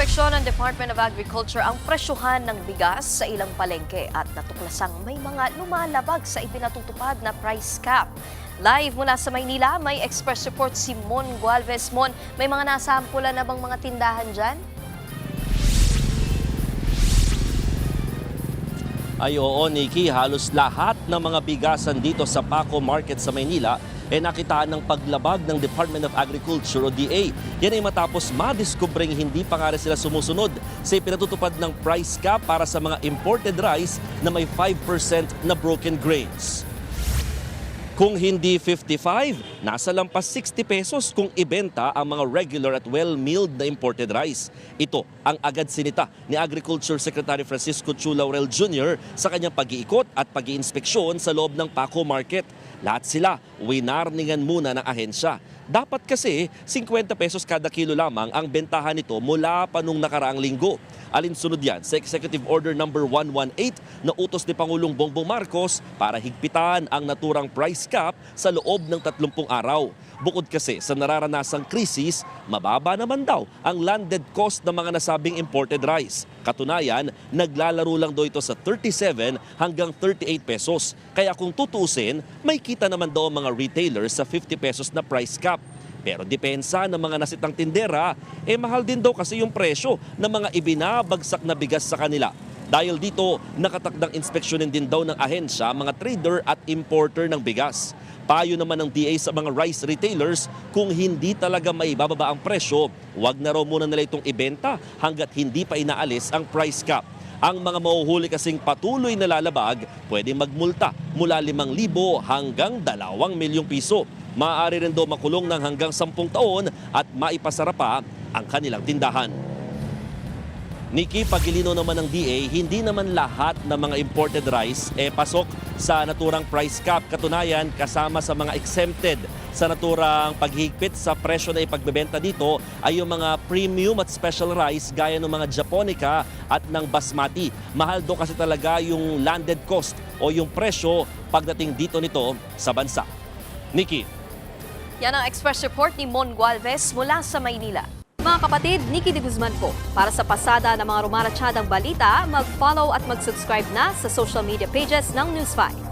Ininspeksyon ng Department of Agriculture ang presyuhan ng bigas sa ilang palengke at natuklasang may mga lumalabag sa ipinatutupad na price cap. Live mula sa Maynila, may express report si Mon Gualvez. Mon, may mga nasampulan na bang mga tindahan dyan? Ay oo, Nikki, halos lahat ng mga bigasan dito sa Paco Market sa Maynila nakitaan ng paglabag ng Department of Agriculture o DA. Yan ay matapos madiskubreng hindi pa nga rin sila sumusunod sa ipinatutupad ng price cap para sa mga imported rice na may 5% na broken grains. Kung hindi 55, nasa lampas 60 pesos kung ibenta ang mga regular at well-milled na imported rice. Ito ang agad sinita ni Agriculture Secretary Francisco Chu Laurel Jr. sa kanyang pag-iikot at pag-iinspeksyon sa loob ng Paco Market. Lahat sila winarningan muna ng ahensya. Dapat kasi 50 pesos kada kilo lamang ang bentahan nito mula pa nung nakaraang linggo. Alinsunod yan sa Executive Order number 118 na utos ni Pangulong Bongbong Marcos para higpitan ang naturang price cap sa loob ng 30 araw. Bukod kasi sa nararanasang krisis, mababa naman daw ang landed cost ng mga nasabing imported rice. Katunayan, naglalaro lang daw ito sa 37 hanggang 38 pesos. Kaya kung tutuusin, may kita naman daw ang mga retailers sa 50 pesos na price cap. Pero depensa ng mga nasitang tindera, mahal din daw kasi yung presyo ng mga ibinabagsak na bigas sa kanila. Dahil dito, nakatakdang inspeksyonin din daw ng ahensya mga trader at importer ng bigas. Payo naman ng DA sa mga rice retailers, kung hindi talaga may bababa ang presyo, huwag na raw muna nila itong ibenta hanggat hindi pa inaalis ang price cap. Ang mga mahuhuli kasing patuloy na lalabag, pwedeng magmulta mula 5,000 hanggang 2 milyong piso. Maaari rin daw makulong ng hanggang 10 taon at maipasara pa ang kanilang tindahan. Nikki, pagilino naman ng DA, hindi naman lahat ng mga imported rice pasok sa naturang price cap. Katunayan, kasama sa mga exempted sa naturang paghigpit sa presyo na ipagbebenta dito ay yung mga premium at special rice gaya ng mga japonica at ng basmati. Mahal do kasi talaga yung landed cost o yung presyo pagdating dito nito sa bansa. Nikki. Yan ang express report ni Mon Gualvez mula sa Maynila. Mga kapatid, Nikki de Guzman po. Para sa pasada ng mga rumaratsyadang balita, mag-follow at mag-subscribe na sa social media pages ng News 5.